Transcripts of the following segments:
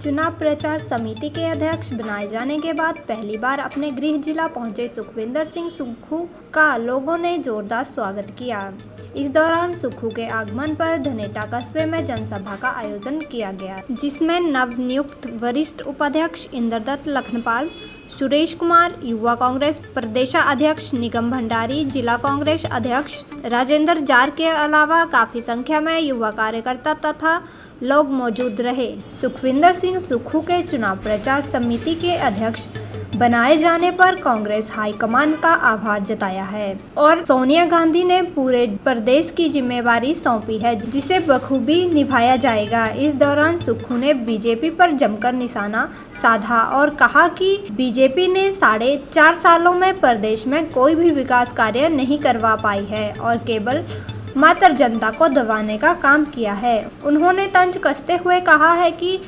चुनाव प्रचार समिति के अध्यक्ष बनाए जाने के बाद पहली बार अपने गृह जिला पहुंचे सुखविंदर सिंह सुक्खू का लोगों ने जोरदार स्वागत किया। इस दौरान सुक्खू के आगमन पर धनेटा कस्बे में जनसभा का आयोजन किया गया, जिसमें नवनियुक्त वरिष्ठ उपाध्यक्ष इंद्रदत्त लखनपाल, सुरेश कुमार, युवा कांग्रेस प्रदेशाध्यक्ष निगम भंडारी, जिला कांग्रेस अध्यक्ष राजेंद्र जार के अलावा काफी संख्या में युवा कार्यकर्ता तथा लोग मौजूद रहे। सुखविंदर सिंह सुक्खू के चुनाव प्रचार समिति के अध्यक्ष बनाए जाने पर कांग्रेस हाईकमान का आभार जताया है और सोनिया गांधी ने पूरे प्रदेश की जिम्मेवारी सौंपी है, जिसे बखूबी निभाया जाएगा। इस दौरान सुक्खू ने बीजेपी पर जमकर निशाना साधा और कहा कि बीजेपी ने 4.5 सालों में प्रदेश में कोई भी विकास कार्य नहीं करवा पाई है और केवल मात्र जनता को दबाने का काम किया है। उन्होंने तंज कसते हुए कहा है कि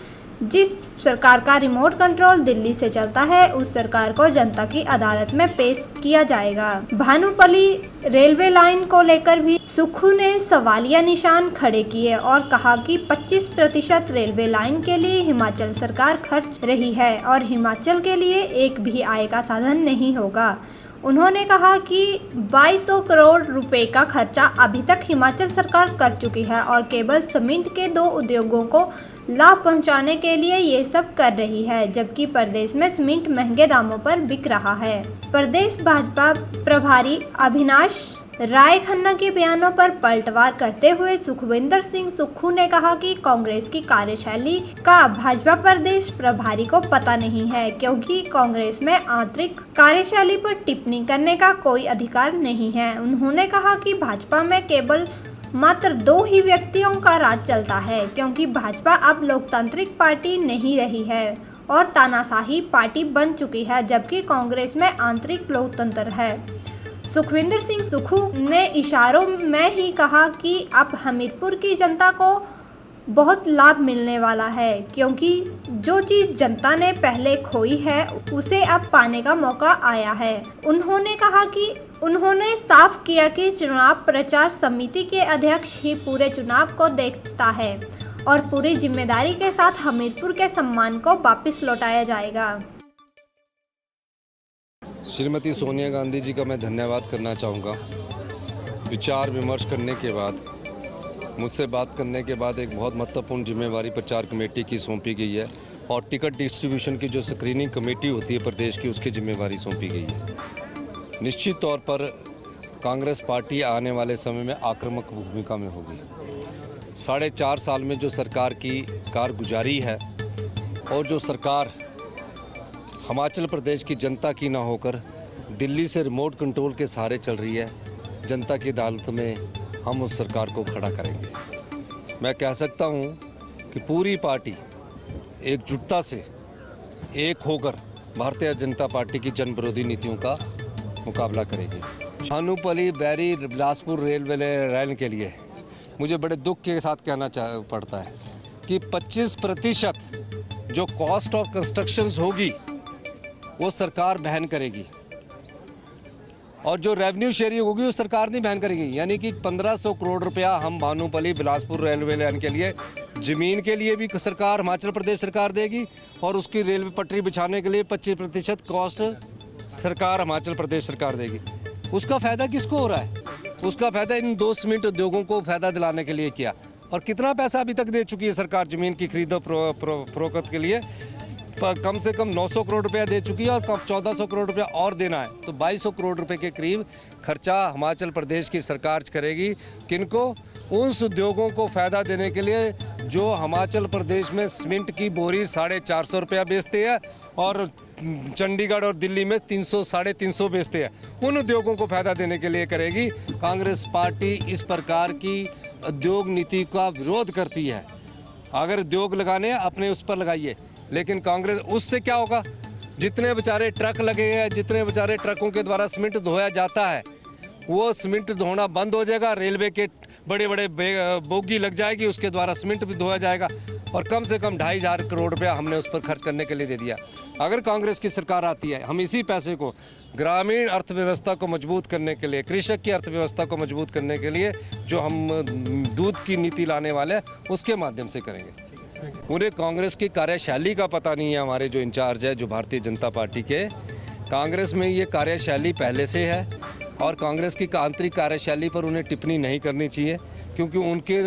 जिस सरकार का रिमोट कंट्रोल दिल्ली से चलता है, उस सरकार को जनता की अदालत में पेश किया जाएगा। भानुपल्ली रेलवे लाइन को लेकर भी सुक्खू ने सवालिया निशान खड़े किए और कहा कि 25% रेलवे लाइन के लिए हिमाचल सरकार खर्च रही है और हिमाचल के लिए एक भी आय का साधन नहीं होगा। उन्होंने कहा कि 2200 करोड़ रुपए का खर्चा अभी तक हिमाचल सरकार कर चुकी है और केवल सीमेंट के 2 उद्योगों को लाभ पहुंचाने के लिए ये सब कर रही है, जबकि प्रदेश में सीमेंट महंगे दामों पर बिक रहा है। प्रदेश भाजपा प्रभारी अविनाश राय खन्ना के बयानों पर पलटवार करते हुए सुखविंदर सिंह सुक्खू ने कहा कि कांग्रेस की कार्यशैली का भाजपा प्रदेश प्रभारी को पता नहीं है, क्योंकि कांग्रेस में आंतरिक कार्यशैली पर टिप्पणी करने का कोई अधिकार नहीं है। उन्होंने कहा कि भाजपा में केवल मात्र 2 ही व्यक्तियों का राज चलता है, क्योंकि भाजपा अब लोकतांत्रिक पार्टी नहीं रही है और तानाशाही पार्टी बन चुकी है, जबकि कांग्रेस में आंतरिक लोकतंत्र है। सुखविंदर सिंह सुक्खू ने इशारों में ही कहा कि अब हमीरपुर की जनता को बहुत लाभ मिलने वाला है, क्योंकि जो चीज़ जनता ने पहले खोई है उसे अब पाने का मौका आया है। उन्होंने कहा कि उन्होंने साफ किया कि चुनाव प्रचार समिति के अध्यक्ष ही पूरे चुनाव को देखता है और पूरी जिम्मेदारी के साथ हमीरपुर के सम्मान को वापस लौटाया जाएगा। श्रीमती सोनिया गांधी जी का मैं धन्यवाद करना चाहूँगा। विचार विमर्श करने के बाद, मुझसे बात करने के बाद एक बहुत महत्वपूर्ण जिम्मेवारी प्रचार कमेटी की सौंपी गई है और टिकट डिस्ट्रीब्यूशन की जो स्क्रीनिंग कमेटी होती है प्रदेश की, उसकी जिम्मेवारी सौंपी गई है। निश्चित तौर पर कांग्रेस पार्टी आने वाले समय में आक्रामक भूमिका में होगी। 4.5 साल में जो सरकार की कारगुजारी है और जो सरकार हिमाचल प्रदेश की जनता की ना होकर दिल्ली से रिमोट कंट्रोल के सहारे चल रही है, जनता की अदालत में हम उस सरकार को खड़ा करेंगे। मैं कह सकता हूं कि पूरी पार्टी एकजुटता से एक होकर भारतीय जनता पार्टी की जन विरोधी नीतियों का मुकाबला करेगी। भानुपल्ली बैरी बिलासपुर रेलवे लाइन के लिए मुझे बड़े दुख के साथ कहना पड़ता है कि 25% जो कॉस्ट ऑफ कंस्ट्रक्शन होगी वो सरकार वहन करेगी और जो रेवेन्यू शेयरिंग होगी वो सरकार नहीं वहन करेगी। यानी कि 1500 करोड़ रुपया हम भानुपल्ली बिलासपुर रेलवे लाइन के लिए, ज़मीन के लिए भी सरकार, हिमाचल प्रदेश सरकार देगी और उसकी रेलवे पटरी बिछाने के लिए 25% कॉस्ट सरकार, हिमाचल प्रदेश सरकार देगी। उसका फ़ायदा किसको हो रहा है? उसका फ़ायदा इन 2 सीमेंट उद्योगों को फ़ायदा दिलाने के लिए किया। और कितना पैसा अभी तक दे चुकी है सरकार ज़मीन की खरीदो फरोख्त के लिए? कम से कम 900 करोड़ रुपया दे चुकी है और 1400 करोड़ रुपया और देना है, तो 2200 करोड़ रुपए के करीब खर्चा हिमाचल प्रदेश की सरकार करेगी। किनको? उन उद्योगों को फ़ायदा देने के लिए जो हिमाचल प्रदेश में सीमेंट की बोरी 450 रुपया बेचते हैं और चंडीगढ़ और दिल्ली में 300 साढ़े 300 बेचते हैं। उन उद्योगों को फ़ायदा देने के लिए करेगी। कांग्रेस पार्टी इस प्रकार की उद्योग नीति का विरोध करती है। अगर उद्योग लगाने अपने उस पर लगाइए, लेकिन कांग्रेस, उससे क्या होगा? जितने बेचारे ट्रक लगे हैं, जितने बेचारे ट्रकों के द्वारा सीमेंट धोया जाता है, वो सीमेंट धोना बंद हो जाएगा। रेलवे के बड़े बड़े बोगी लग जाएगी, उसके द्वारा सीमेंट भी धोया जाएगा और कम से कम 2500 करोड़ रुपया हमने उस पर खर्च करने के लिए दे दिया। अगर कांग्रेस की सरकार आती है, हम इसी पैसे को ग्रामीण अर्थव्यवस्था को मजबूत करने के लिए, कृषक की अर्थव्यवस्था को मजबूत करने के लिए जो हम दूध की नीति लाने वाले हैं उसके माध्यम से करेंगे। पूरे कांग्रेस की कार्यशैली का पता नहीं है हमारे जो इंचार्ज है, जो भारतीय जनता पार्टी के। कांग्रेस में ये कार्यशैली पहले से है और कांग्रेस की आंतरिक कार्यशैली पर उन्हें टिप्पणी नहीं करनी चाहिए, क्योंकि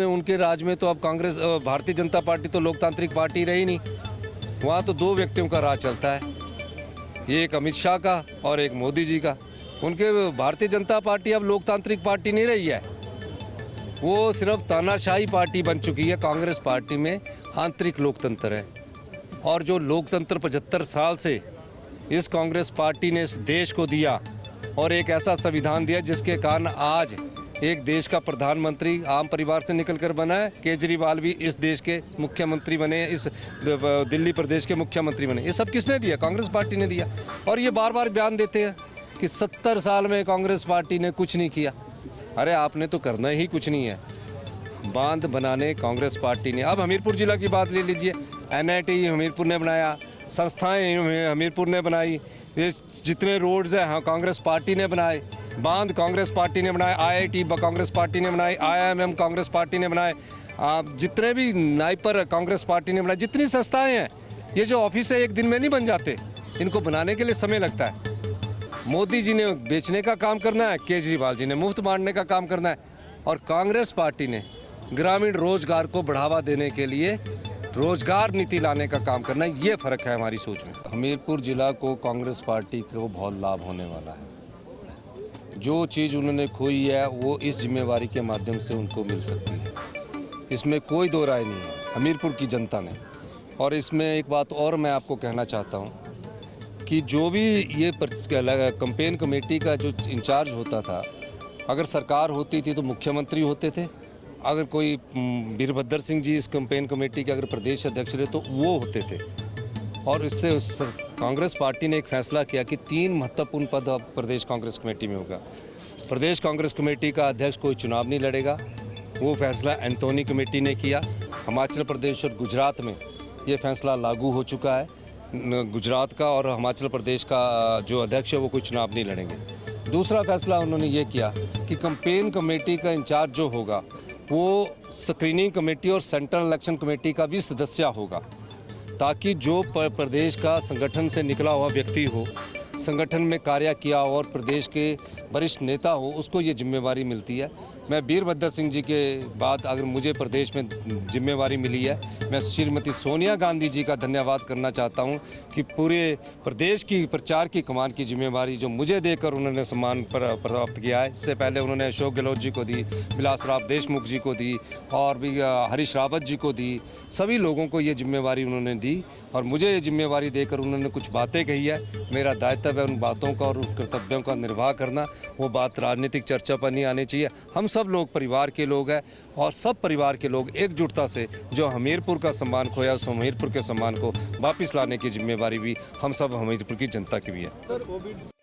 उनके राज में तो अब कांग्रेस भारतीय जनता पार्टी तो लोकतांत्रिक पार्टी रही नहीं। वहाँ तो दो व्यक्तियों का राज चलता है, एक अमित शाह का और एक मोदी जी का। उनके भारतीय जनता पार्टी अब लोकतांत्रिक पार्टी नहीं रही है, वो सिर्फ तानाशाही पार्टी बन चुकी है। कांग्रेस पार्टी में आंतरिक लोकतंत्र है और जो लोकतंत्र 75 साल से इस कांग्रेस पार्टी ने इस देश को दिया और एक ऐसा संविधान दिया जिसके कारण आज एक देश का प्रधानमंत्री आम परिवार से निकलकर बना है। केजरीवाल भी इस देश के मुख्यमंत्री बने, इस दिल्ली प्रदेश के मुख्यमंत्री बने। ये सब किसने दिया? कांग्रेस पार्टी ने दिया। और ये बार बार बयान देते हैं कि 70 साल में कांग्रेस पार्टी ने कुछ नहीं किया। अरे आपने तो करना ही कुछ नहीं है। बांध बनाने कांग्रेस पार्टी ने, अब हमीरपुर जिला की बात ले लीजिए, NIT हमीरपुर ने बनाया, संस्थाएं हमीरपुर ने बनाई, ये जितने रोड्स हैं हाँ कांग्रेस पार्टी ने बनाए, बांध कांग्रेस पार्टी ने बनाए, IIT कांग्रेस पार्टी ने बनाए, IIM कांग्रेस पार्टी ने बनाए, जितने भी नाइपर कांग्रेस पार्टी ने बनाए, जितनी संस्थाएं हैं। ये जो ऑफिस है एक दिन में नहीं बन जाते, इनको बनाने के लिए समय लगता है। मोदी जी ने बेचने का काम करना है, केजरीवाल जी ने मुफ्त बांटने का काम करना है, और कांग्रेस पार्टी ने ग्रामीण रोजगार को बढ़ावा देने के लिए रोजगार नीति लाने का काम करना है। ये फर्क है हमारी सोच में। हमीरपुर जिला को कांग्रेस पार्टी को बहुत लाभ होने वाला है। जो चीज़ उन्होंने खोई है वो इस जिम्मेवारी के माध्यम से उनको मिल सकती है, इसमें कोई दो राय नहीं है हमीरपुर की जनता ने। और इसमें एक बात और मैं आपको कहना चाहता हूँ कि जो भी ये कैंपेन कमेटी का जो इंचार्ज होता था, अगर सरकार होती थी तो मुख्यमंत्री होते थे, अगर कोई वीरभद्र सिंह जी इस कैंपेन कमेटी के अगर प्रदेश अध्यक्ष रहे तो वो होते थे। और इससे कांग्रेस पार्टी ने एक फैसला किया कि 3 महत्वपूर्ण पद अब प्रदेश कांग्रेस कमेटी में होगा। प्रदेश कांग्रेस कमेटी का अध्यक्ष कोई चुनाव नहीं लड़ेगा, वो फैसला एंथोनी कमेटी ने किया। हिमाचल प्रदेश और गुजरात में ये फैसला लागू हो चुका है। गुजरात का और हिमाचल प्रदेश का जो अध्यक्ष है वो कोई चुनाव नहीं लड़ेंगे। दूसरा फैसला उन्होंने ये किया कि कैंपेन कमेटी का इंचार्ज जो होगा वो स्क्रीनिंग कमेटी और सेंट्रल इलेक्शन कमेटी का भी सदस्य होगा, ताकि जो प्रदेश का संगठन से निकला हुआ व्यक्ति हो, संगठन में कार्य किया हो और प्रदेश के वरिष्ठ नेता हो, उसको ये जिम्मेवारी मिलती है। मैं वीरभद्र सिंह जी के बाद अगर मुझे प्रदेश में जिम्मेवारी मिली है, मैं श्रीमती सोनिया गांधी जी का धन्यवाद करना चाहता हूं कि पूरे प्रदेश की प्रचार की कमान की जिम्मेवारी जो मुझे देकर उन्होंने सम्मान प्राप्त किया है। इससे पहले उन्होंने अशोक गहलोत जी को दी, विलासराव देशमुख जी को दी और भी हरीश रावत जी को दी। सभी लोगों को ये जिम्मेवारी उन्होंने दी और मुझे ये जिम्मेवारी देकर उन्होंने कुछ बातें कही है। मेरा दायित्व है उन बातों का और उन कर्तव्यों का निर्वाह करना। वो बात राजनीतिक चर्चा पर नहीं आनी चाहिए। हम सब लोग परिवार के लोग हैं और सब परिवार के लोग एकजुटता से जो हमीरपुर का सम्मान खोया उस हमीरपुर के सम्मान को वापस लाने की जिम्मेवारी भी हम सब हमीरपुर की जनता की भी है।